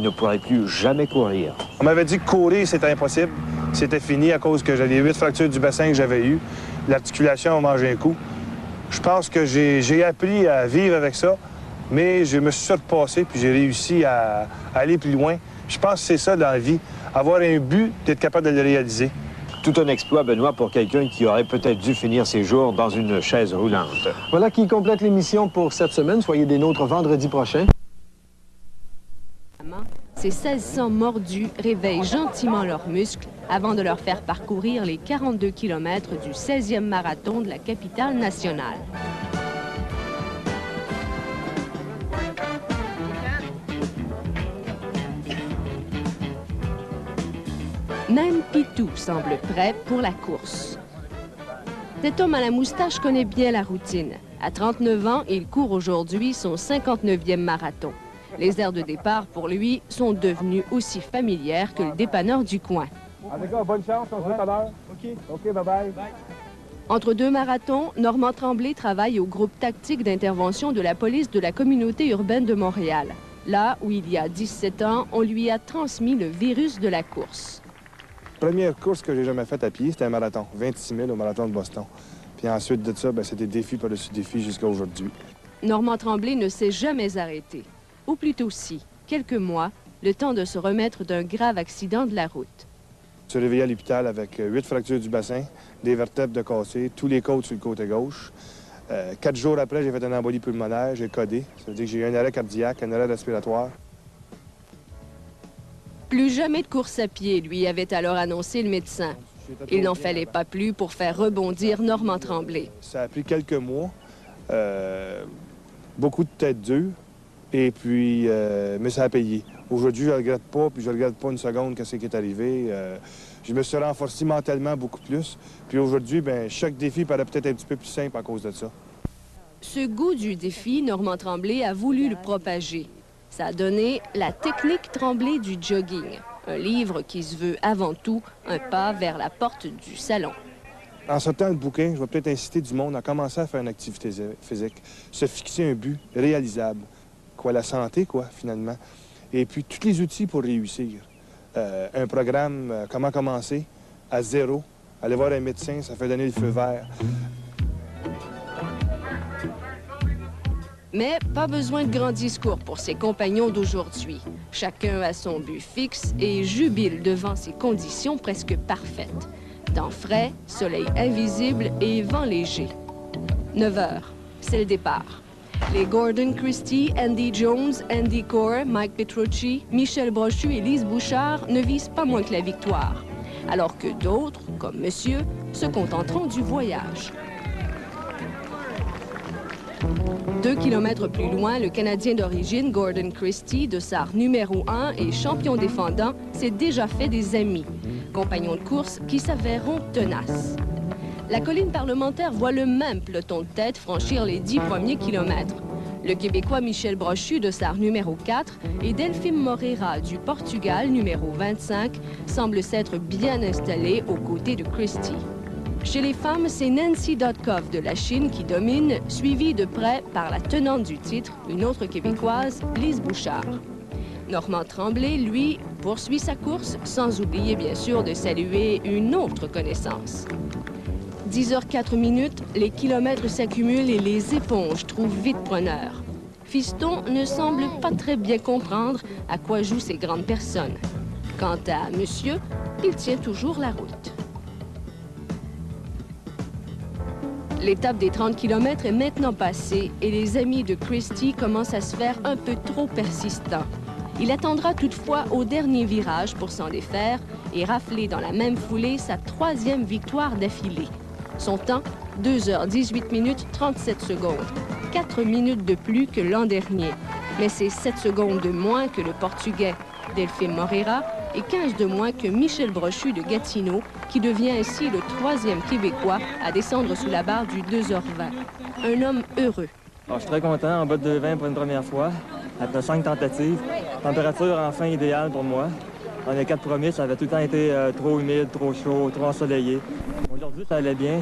Il ne pourrait plus jamais courir. On m'avait dit que courir, c'était impossible. C'était fini à cause que j'avais 8 fractures du bassin que j'avais eues. L'articulation a mangé un coup. Je pense que j'ai appris à vivre avec ça, mais je me suis surpassé puis j'ai réussi à aller plus loin. Je pense que c'est ça dans la vie, avoir un but, d'être capable de le réaliser. Tout un exploit, Benoît, pour quelqu'un qui aurait peut-être dû finir ses jours dans une chaise roulante. Voilà qui complète l'émission pour cette semaine. Soyez des nôtres vendredi prochain. Ces 1600 mordus réveillent gentiment leurs muscles avant de leur faire parcourir les 42 km du 16e marathon de la capitale nationale. Même Pitou semble prêt pour la course. Cet homme à la moustache connaît bien la routine. À 39 ans, il court aujourd'hui son 59e marathon. Les aires de départ, pour lui, sont devenues aussi familières que le dépanneur du coin. Bonne chance, on se voit tout à l'heure. OK, bye-bye. Entre deux marathons, Normand Tremblay travaille au groupe tactique d'intervention de la police de la communauté urbaine de Montréal. Là où, il y a 17 ans, on lui a transmis le virus de la course. Première course que j'ai jamais faite à pied, c'était un marathon, 26 000 au marathon de Boston. Puis ensuite de ça, c'était défi par-dessus défi jusqu'à aujourd'hui. Normand Tremblay ne s'est jamais arrêté. Ou plutôt si, quelques mois, le temps de se remettre d'un grave accident de la route. Je suis réveillé à l'hôpital avec 8 fractures du bassin, des vertèbres de cassées, tous les côtes sur le côté gauche. 4 jours après, j'ai fait une embolie pulmonaire, j'ai codé. Ça veut dire que j'ai eu un arrêt cardiaque, un arrêt respiratoire. Plus jamais de course à pied, lui avait alors annoncé le médecin. Il n'en fallait pas plus pour faire rebondir Normand Tremblay. Ça a pris quelques mois, beaucoup de têtes dures, et puis, mais ça a payé. Aujourd'hui, je ne regrette pas, puis je ne regrette pas une seconde qu'est-ce qui est arrivé. Je me suis renforcé mentalement beaucoup plus. Puis aujourd'hui, chaque défi paraît peut-être un petit peu plus simple à cause de ça. Ce goût du défi, Normand Tremblay a voulu le propager. Ça a donné La technique Tremblay du jogging, un livre qui se veut avant tout un pas vers la porte du salon. En sortant le bouquin, je vais peut-être inciter du monde à commencer à faire une activité physique, se fixer un but réalisable, la santé, finalement. Et puis, tous les outils pour réussir. Un programme, comment commencer, à zéro, aller voir un médecin, ça fait donner le feu vert. Mais pas besoin de grands discours pour ses compagnons d'aujourd'hui. Chacun a son but fixe et jubile devant ces conditions presque parfaites. Temps frais, soleil invisible et vent léger. 9 heures, c'est le départ. Les Gordon Christie, Andy Jones, Andy Corr, Mike Petrucci, Michel Brochu et Lise Bouchard ne visent pas moins que la victoire. Alors que d'autres, comme Monsieur, se contenteront du voyage. 2 kilomètres plus loin, le Canadien d'origine Gordon Christie, de SAR numéro 1 et champion défendant, s'est déjà fait des amis. Compagnons de course qui s'avèreront tenaces. La colline parlementaire voit le même peloton de tête franchir les 10 premiers kilomètres. Le Québécois Michel Brochu de SAR numéro 4 et Delphine Moreira du Portugal numéro 25 semblent s'être bien installés aux côtés de Christie. Chez les femmes, c'est Nancy Dodkoff de la Chine qui domine, suivie de près par la tenante du titre, une autre Québécoise, Lise Bouchard. Normand Tremblay, lui, poursuit sa course, sans oublier bien sûr de saluer une autre connaissance. 10h04, les kilomètres s'accumulent et les éponges trouvent vite preneur. Fiston ne semble pas très bien comprendre à quoi jouent ces grandes personnes. Quant à Monsieur, il tient toujours la route. L'étape des 30 km est maintenant passée et les amis de Christie commencent à se faire un peu trop persistants. Il attendra toutefois au dernier virage pour s'en défaire et rafler dans la même foulée sa 3e victoire d'affilée. Son temps, 2h18 37 secondes. 4 minutes de plus que l'an dernier. Mais c'est 7 secondes de moins que le Portugais Delphine Moreira et 15 de moins que Michel Brochu de Gatineau, qui devient ainsi le 3e Québécois à descendre sous la barre du 2h20. Un homme heureux. Alors, je suis très content, en bas de 2h20 pour une première fois, après 5 tentatives. Température enfin idéale pour moi. Dans les 4 premiers, ça avait tout le temps été trop humide, trop chaud, trop ensoleillé. Aujourd'hui, ça allait bien.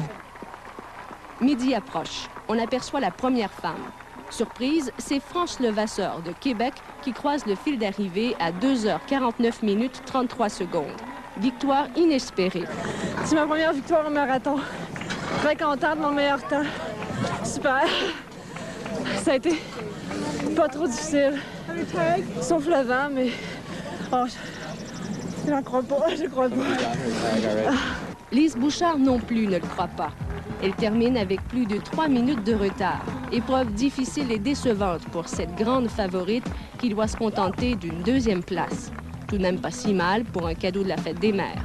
Midi approche. On aperçoit la première femme. Surprise, c'est France Levasseur de Québec qui croise le fil d'arrivée à 2h49 minutes 33 secondes. Victoire inespérée. C'est ma première victoire au marathon. Très contente de mon meilleur temps. Super. Ça a été pas trop difficile. Sauf le vent, mais... Oh, je n'en crois pas, je crois pas. Lise Bouchard non plus ne le croit pas. Elle termine avec plus de 3 minutes de retard. Épreuve difficile et décevante pour cette grande favorite qui doit se contenter d'une 2e place. Tout de même pas si mal pour un cadeau de la fête des mères.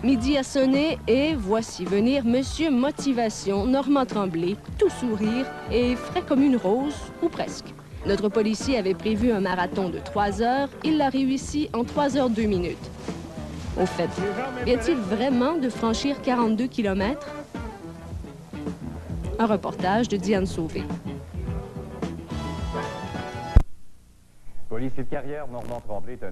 Midi a sonné et voici venir Monsieur Motivation, Normand Tremblay, tout sourire et frais comme une rose, ou presque. Notre policier avait prévu un marathon de 3 heures, il l'a réussi en 3 heures 2 minutes. Au fait, vient-il vraiment de franchir 42 km? Un reportage de Diane Sauvé. Policier de carrière, Normand Tremblay est un